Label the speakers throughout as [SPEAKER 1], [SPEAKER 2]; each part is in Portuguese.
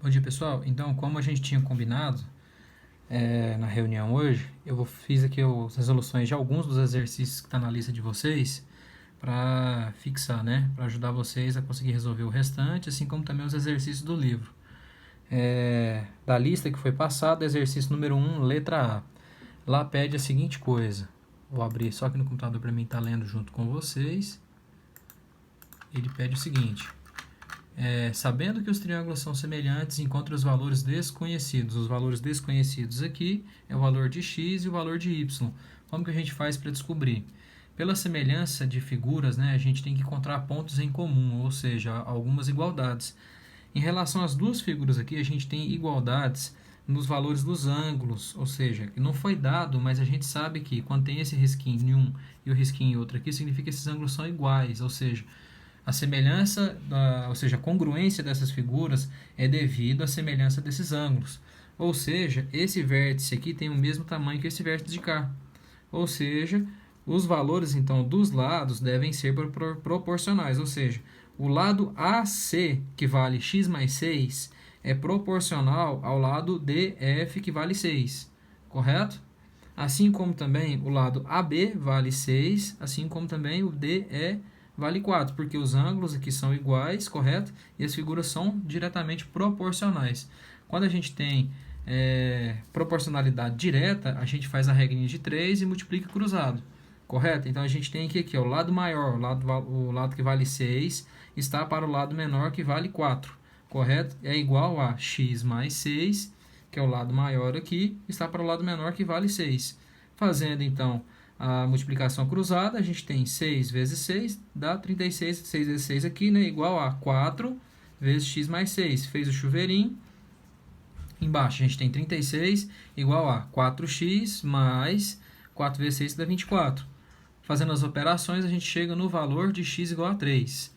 [SPEAKER 1] Bom dia, pessoal. Então, como a gente tinha combinado na reunião hoje, fiz aqui as resoluções de alguns dos exercícios que estão na lista de vocês para fixar, né? Para ajudar vocês a conseguir resolver o restante, assim como também os exercícios do livro. Da lista que foi passada, exercício número 1, letra A. Lá pede a seguinte coisa. Vou abrir só aqui no computador para mim estar lendo junto com vocês. Ele pede o seguinte. Sabendo que os triângulos são semelhantes, encontre os valores desconhecidos. Os valores desconhecidos aqui é o valor de x e o valor de y. Como que a gente faz para descobrir? Pela semelhança de figuras, né, a gente tem que encontrar pontos em comum, ou seja, algumas igualdades. Em relação às duas figuras aqui, a gente tem igualdades nos valores dos ângulos, ou seja, não foi dado, mas a gente sabe que quando tem esse risquinho em um e o risquinho em outro aqui, significa que esses ângulos são iguais, ou seja, a semelhança, ou seja, a congruência dessas figuras é devido à semelhança desses ângulos. Ou seja, esse vértice aqui tem o mesmo tamanho que esse vértice de cá. Ou seja, os valores então dos lados devem ser proporcionais. Ou seja, o lado AC, que vale x mais 6, é proporcional ao lado DF, que vale 6. Correto? Assim como também o lado AB vale 6, assim como também o DE vale 4, porque os ângulos aqui são iguais, correto? E as figuras são diretamente proporcionais. Quando a gente tem proporcionalidade direta, a gente faz a regrinha de 3 e multiplica cruzado, correto? Então a gente tem aqui, ó, o lado maior, o lado que vale 6, está para o lado menor que vale 4, correto? É igual a x mais 6, que é o lado maior aqui, está para o lado menor que vale 6. Fazendo então a multiplicação cruzada, a gente tem 6 vezes 6, dá 36, 6 vezes 6 aqui, né, igual a 4 vezes x mais 6. Fez o chuveirinho. Embaixo a gente tem 36, igual a 4x mais 4 vezes 6 dá 24. Fazendo as operações, a gente chega no valor de x igual a 3.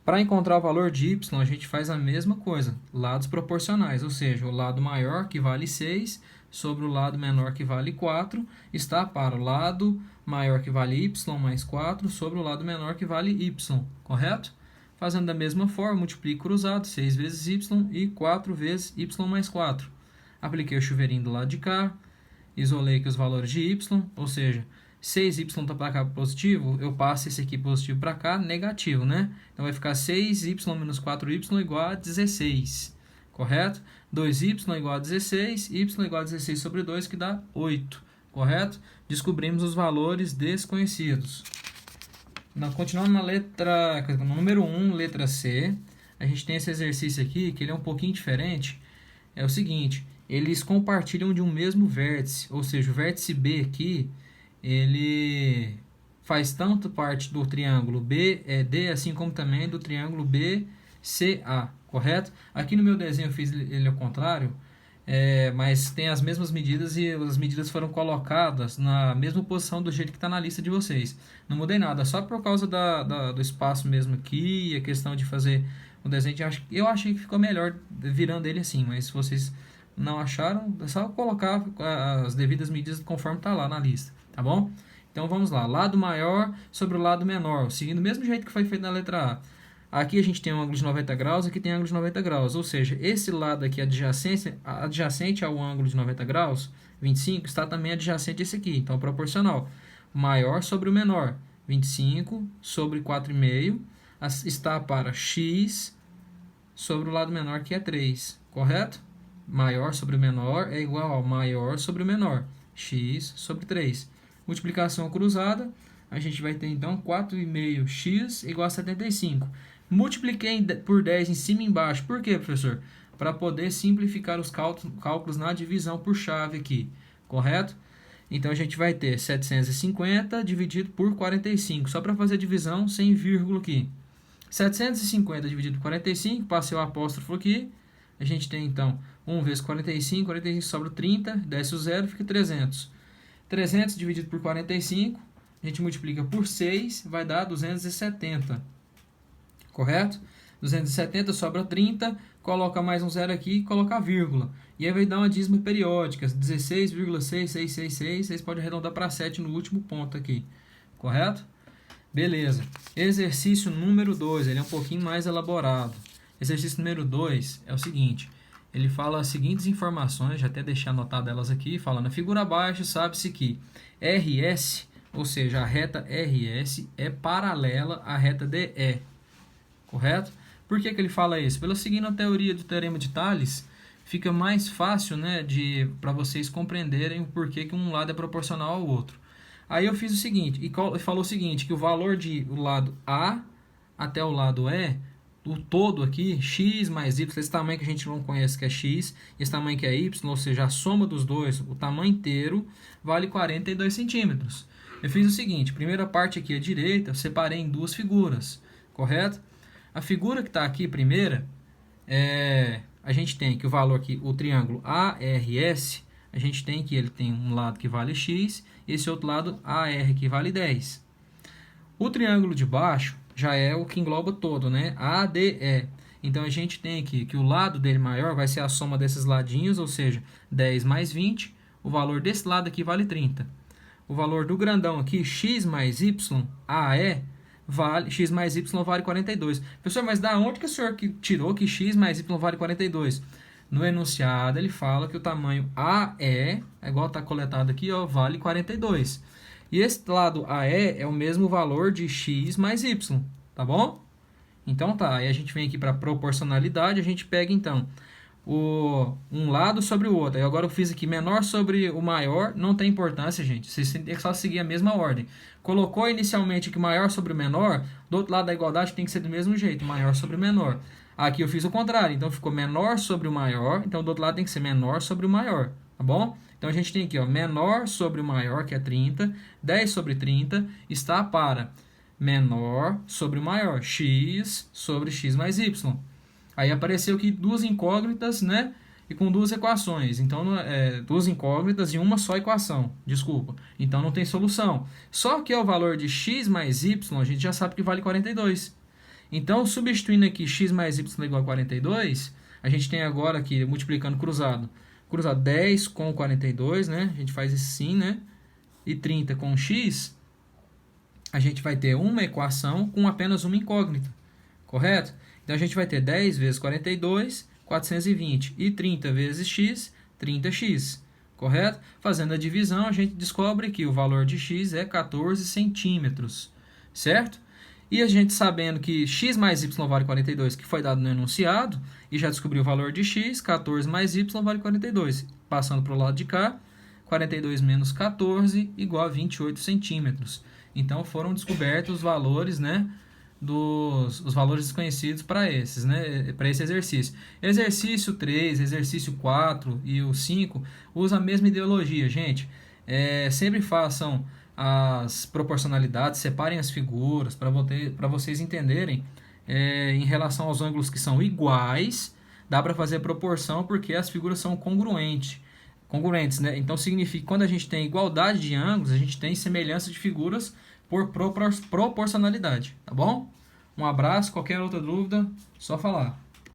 [SPEAKER 1] Para encontrar o valor de y, a gente faz a mesma coisa, lados proporcionais, ou seja, o lado maior, que vale 6, sobre o lado menor, que vale 4, está para o lado maior, que vale y mais 4, sobre o lado menor, que vale y, correto? Fazendo da mesma forma, multiplico cruzado, 6 vezes y e 4 vezes y mais 4. Apliquei o chuveirinho do lado de cá, isolei aqui os valores de y, ou seja, 6y está para cá positivo, eu passo esse aqui positivo para cá, negativo, né? Então vai ficar 6y menos 4y igual a 16, correto? 2y igual a 16, y igual a 16 sobre 2, que dá 8, correto? Descobrimos os valores desconhecidos. Continuando no número 1, letra C, a gente tem esse exercício aqui, que ele é um pouquinho diferente. É o seguinte, eles compartilham de um mesmo vértice, ou seja, o vértice B aqui, ele faz tanto parte do triângulo BED, assim como também do triângulo BCA, correto? Aqui no meu desenho eu fiz ele ao contrário, mas tem as mesmas medidas e as medidas foram colocadas na mesma posição do jeito que está na lista de vocês. Não mudei nada, só por causa do espaço mesmo aqui e a questão de fazer o desenho. Eu achei que ficou melhor virando ele assim, mas se vocês não acharam, é só colocar as devidas medidas conforme está lá na lista, tá bom? Então vamos lá, lado maior sobre o lado menor, seguindo o mesmo jeito que foi feito na letra A. Aqui a gente tem um ângulo de 90 graus, aqui tem ângulo de 90 graus, ou seja, esse lado aqui adjacente ao ângulo de 90 graus, 25, está também adjacente a esse aqui, então proporcional. Maior sobre o menor, 25 sobre 4,5, está para x sobre o lado menor, que é 3, correto? Maior sobre o menor é igual ao maior sobre o menor, x sobre 3. Multiplicação cruzada, a gente vai ter então 4,5x igual a 75. Multipliquei por 10 em cima e embaixo. Por quê, professor? Para poder simplificar os cálculos na divisão por chave aqui, correto? Então a gente vai ter 750 dividido por 45, só para fazer a divisão sem vírgula aqui. 750 dividido por 45, passei o apóstrofo aqui, a gente tem então 1 vezes 45, 45 sobra 30, desce o zero, fica 300. 300 dividido por 45, a gente multiplica por 6, vai dar 270, correto? 270 sobra 30, coloca mais um zero aqui e coloca a vírgula. E aí vai dar uma dízima periódica, 16,6666, vocês podem arredondar para 7 no último ponto aqui, correto? Beleza. Exercício número 2, ele é um pouquinho mais elaborado. Exercício número 2 é o seguinte, ele fala as seguintes informações, já até deixei anotado elas aqui, fala na figura abaixo, sabe-se que RS, ou seja, a reta RS é paralela à reta DE, correto? Por que ele fala isso? Pela seguinte teoria do teorema de Thales, fica mais fácil, né, para vocês compreenderem o porquê que um lado é proporcional ao outro. Aí eu fiz o seguinte, e falou o seguinte, que o valor de o lado A até o lado E, o todo aqui, x mais y, esse tamanho que a gente não conhece que é x, esse tamanho que é y, ou seja, a soma dos dois, o tamanho inteiro, vale 42 centímetros. Eu fiz o seguinte, primeira parte aqui à direita, eu separei em duas figuras, correto? A figura que está aqui, primeira, a gente tem que o valor aqui, o triângulo ARS, a gente tem que ele tem um lado que vale x, esse outro lado AR que vale 10. O triângulo de baixo já é o que engloba todo, né? ADE. Então a gente tem aqui que o lado dele maior vai ser a soma desses ladinhos, ou seja, 10 mais 20. O valor desse lado aqui vale 30. O valor do grandão aqui, x mais y, AE, x mais y vale 42. Professor, mas da onde que o senhor tirou que x mais y vale 42? No enunciado ele fala que o tamanho AE, igual está coletado aqui, ó, vale 42. E esse lado AE é o mesmo valor de x mais y, tá bom? Então tá, aí a gente vem aqui para proporcionalidade, a gente pega então um lado sobre o outro. Aí agora eu fiz aqui menor sobre o maior, não tem importância, gente. Vocês têm que só seguir a mesma ordem. Colocou inicialmente que maior sobre o menor, do outro lado da igualdade tem que ser do mesmo jeito, maior sobre o menor. Aqui eu fiz o contrário, então ficou menor sobre o maior, então do outro lado tem que ser menor sobre o maior, tá bom? Então a gente tem aqui, ó, menor sobre o maior, que é 30, 10 sobre 30, está para menor sobre o maior, x sobre x mais y. Aí apareceu aqui duas incógnitas, né? E com duas equações. Então, duas incógnitas e uma só equação. Desculpa. Então, não tem solução. Só que o valor de x mais y, a gente já sabe que vale 42. Então, substituindo aqui x mais y igual a 42, a gente tem agora aqui, multiplicando cruzado. Cruzado 10 com 42, né? A gente faz isso sim, né? E 30 com x, a gente vai ter uma equação com apenas uma incógnita. Correto? Então, a gente vai ter 10 vezes 42, 420. E 30 vezes x, 30x. Correto? Fazendo a divisão, a gente descobre que o valor de x é 14 centímetros. Certo? E a gente sabendo que x mais y vale 42, que foi dado no enunciado, e já descobriu o valor de x, 14 mais y vale 42. Passando para o lado de cá, 42 menos 14 igual a 28 centímetros. Então, foram descobertos os valores, né? Os valores desconhecidos para esses, né? Para esse exercício. Exercício 3, exercício 4 e o 5 usam a mesma ideologia, gente. Sempre façam as proporcionalidades, separem as figuras para vocês entenderem em relação aos ângulos que são iguais, dá para fazer proporção porque as figuras são congruentes, né? Então significa que quando a gente tem igualdade de ângulos, a gente tem semelhança de figuras por proporcionalidade, tá bom? Um abraço, qualquer outra dúvida, só falar.